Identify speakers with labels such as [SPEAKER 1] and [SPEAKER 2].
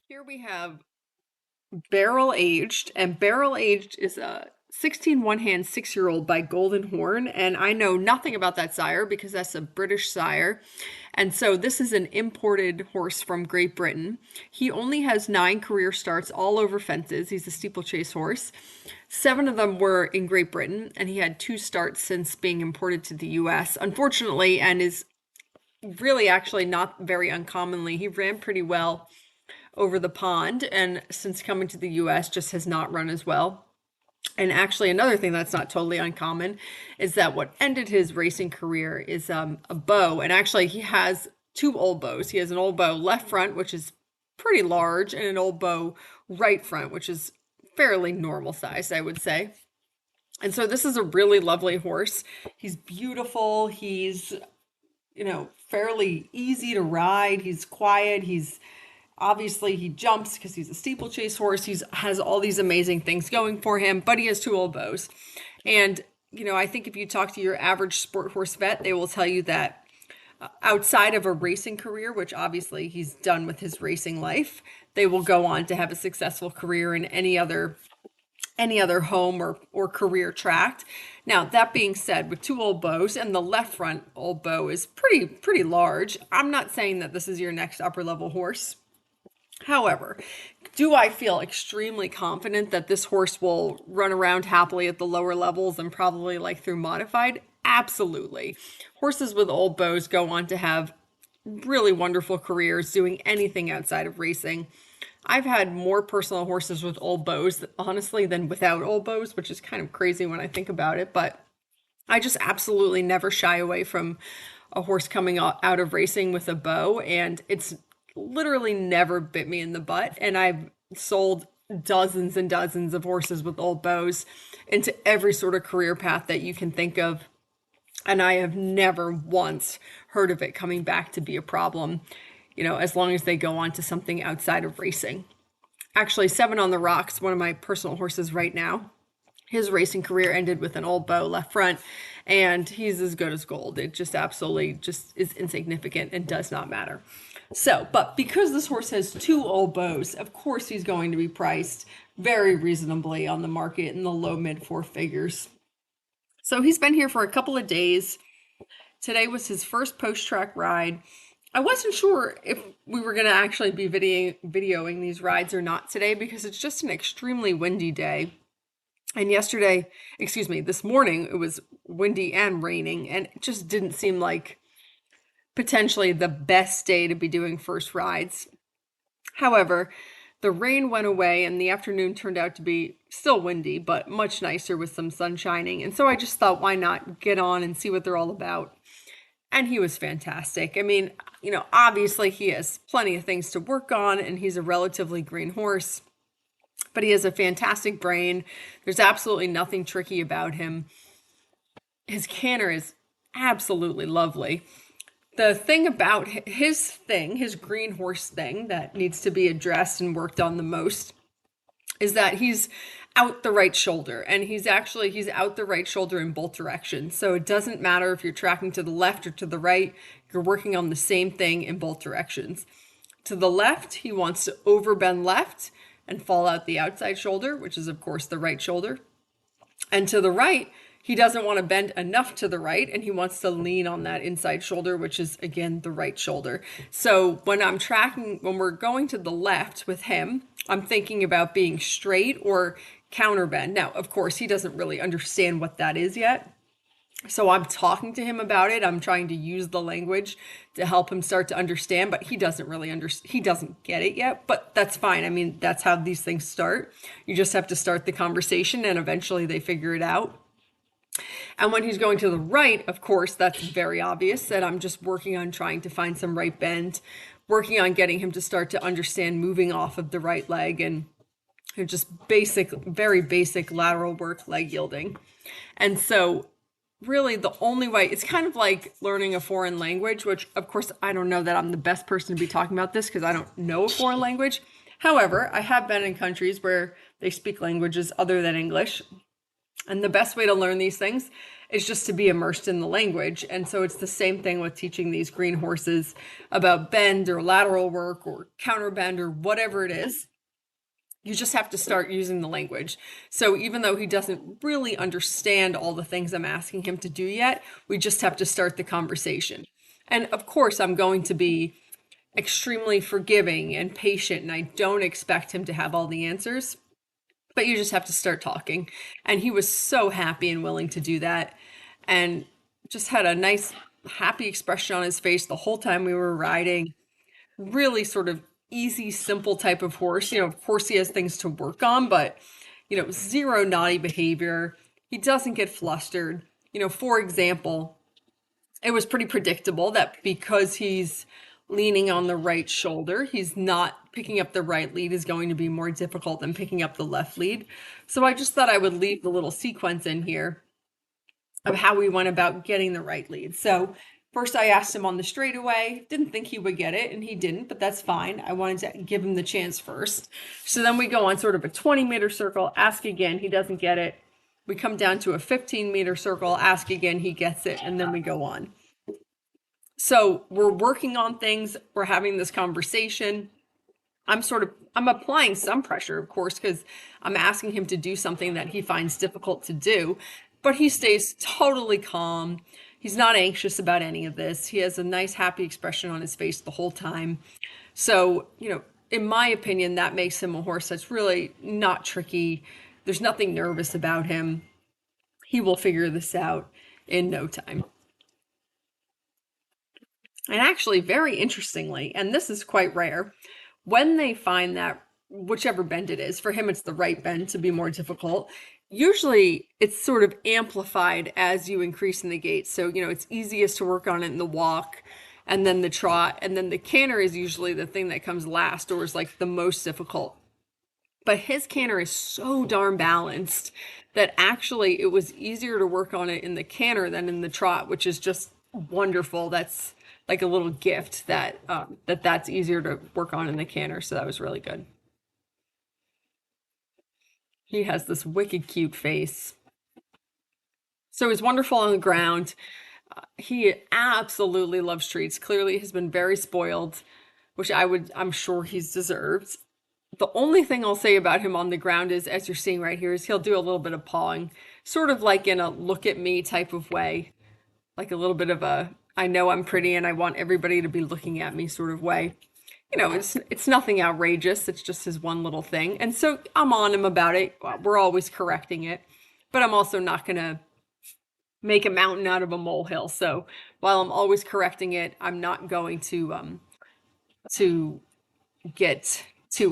[SPEAKER 1] Here we have Barrel Aged, and Barrel Aged is a 16 one-hand 6-year-old by Golden Horn, and I know nothing about that sire because that's a British sire. And so this is an imported horse from Great Britain. He only has 9 career starts all over fences. He's a steeplechase horse. 7 of them were in Great Britain, and he had 2 starts since being imported to the US. Unfortunately, and is really actually not very uncommonly, he ran pretty well over the pond, and since coming to the US just has not run as well. And actually, another thing that's not totally uncommon is that what ended his racing career is a bow. And actually, he has 2 old bows. He has an old bow left front, which is pretty large, and an old bow right front, which is fairly normal size, I would say. And so this is a really lovely horse. He's beautiful. He's, fairly easy to ride. He's quiet. Obviously, he jumps because he's a steeplechase horse. He has all these amazing things going for him, but he has 2 old bows. And, I think if you talk to your average sport horse vet, they will tell you that outside of a racing career, which obviously he's done with his racing life, they will go on to have a successful career in any other home or career tracked. Now, that being said, with 2 old bows and the left front old bow is pretty large, I'm not saying that this is your next upper level horse. However, do I feel extremely confident that this horse will run around happily at the lower levels and probably like through modified? Absolutely. Horses with old bows go on to have really wonderful careers doing anything outside of racing. I've had more personal horses with old bows, honestly, than without old bows, which is kind of crazy when I think about it. But I just absolutely never shy away from a horse coming out of racing with a bow, and it's literally never bit me in the butt. And I've sold dozens and dozens of horses with old bows into every sort of career path that you can think of. And I have never once heard of it coming back to be a problem, as long as they go on to something outside of racing. Actually, Seven on the Rocks, one of my personal horses right now, his racing career ended with an old bow left front, and he's as good as gold. It just absolutely just is insignificant and does not matter. So, but because this horse has 2 old bows, of course he's going to be priced very reasonably on the market in the low mid 4 figures. So he's been here for a couple of days. Today was his first post-track ride. I wasn't sure if we were going to actually be videoing these rides or not today because it's just an extremely windy day. And this morning, it was windy and raining, and it just didn't seem like potentially the best day to be doing first rides. However, the rain went away and the afternoon turned out to be still windy, but much nicer with some sun shining. And so I just thought, why not get on and see what they're all about? And he was fantastic. I mean, obviously he has plenty of things to work on and he's a relatively green horse, but he has a fantastic brain. There's absolutely nothing tricky about him. His canter is absolutely lovely. The thing about his green horse thing that needs to be addressed and worked on the most is that he's out the right shoulder, and he's out the right shoulder in both directions. So it doesn't matter if you're tracking to the left or to the right, you're working on the same thing in both directions. To the left, he wants to overbend left and fall out the outside shoulder, which is of course the right shoulder. And to the right, he doesn't want to bend enough to the right, and he wants to lean on that inside shoulder, which is again the right shoulder. So when we're going to the left with him, I'm thinking about being straight or counterbend. Now, of course, he doesn't really understand what that is yet. So I'm talking to him about it. I'm trying to use the language to help him start to understand, but he doesn't really he doesn't get it yet, but that's fine. I mean, that's how these things start. You just have to start the conversation and eventually they figure it out. And when he's going to the right, of course, that's very obvious that I'm just working on trying to find some right bend, working on getting him to start to understand moving off of the right leg and just very basic lateral work, leg yielding. And so really the only way, it's kind of like learning a foreign language, which of course I don't know that I'm the best person to be talking about this because I don't know a foreign language. However, I have been in countries where they speak languages other than English. And the best way to learn these things is just to be immersed in the language. And so it's the same thing with teaching these green horses about bend or lateral work or counter bend or whatever it is. You just have to start using the language. So even though he doesn't really understand all the things I'm asking him to do yet, we just have to start the conversation. And of course, I'm going to be extremely forgiving and patient, and I don't expect him to have all the answers, but you just have to start talking. And he was so happy and willing to do that, and just had a nice, happy expression on his face the whole time we were riding. Really sort of easy, simple type of horse. Of course, he has things to work on, but, zero naughty behavior. He doesn't get flustered. For example, it was pretty predictable that because he's leaning on the right shoulder, he's not picking up the right lead is going to be more difficult than picking up the left lead. So I just thought I would leave the little sequence in here of how we went about getting the right lead. So first I asked him on the straightaway, didn't think he would get it, and he didn't, but that's fine. I wanted to give him the chance first. So then we go on sort of a 20-meter circle, ask again, he doesn't get it. We come down to a 15-meter circle, ask again, he gets it, and then we go on. So we're working on things, we're having this conversation. I'm applying some pressure, of course, because I'm asking him to do something that he finds difficult to do, but he stays totally calm. He's not anxious about any of this. He has a nice, happy expression on his face the whole time. So, in my opinion, that makes him a horse that's really not tricky. There's nothing nervous about him. He will figure this out in no time. And actually, very interestingly, and this is quite rare, when they find that whichever bend it is, for him it's the right bend to be more difficult. Usually it's sort of amplified as you increase in the gait. So, it's easiest to work on it in the walk and then the trot, and then the canter is usually the thing that comes last or is like the most difficult. But his canter is so darn balanced that actually it was easier to work on it in the canter than in the trot, which is just wonderful. That's like a little gift that's easier to work on in the canter. So that was really good. He has this wicked cute face. So he's wonderful on the ground. He absolutely loves treats. Clearly has been very spoiled, which I'm sure he's deserved. The only thing I'll say about him on the ground is, as you're seeing right here, is he'll do a little bit of pawing, sort of like in a look at me type of way, like a little bit of a, I know I'm pretty and I want everybody to be looking at me sort of way. It's nothing outrageous. It's just his one little thing. And so I'm on him about it. We're always correcting it, but I'm also not going to make a mountain out of a molehill. So while I'm always correcting it, I'm not going to get too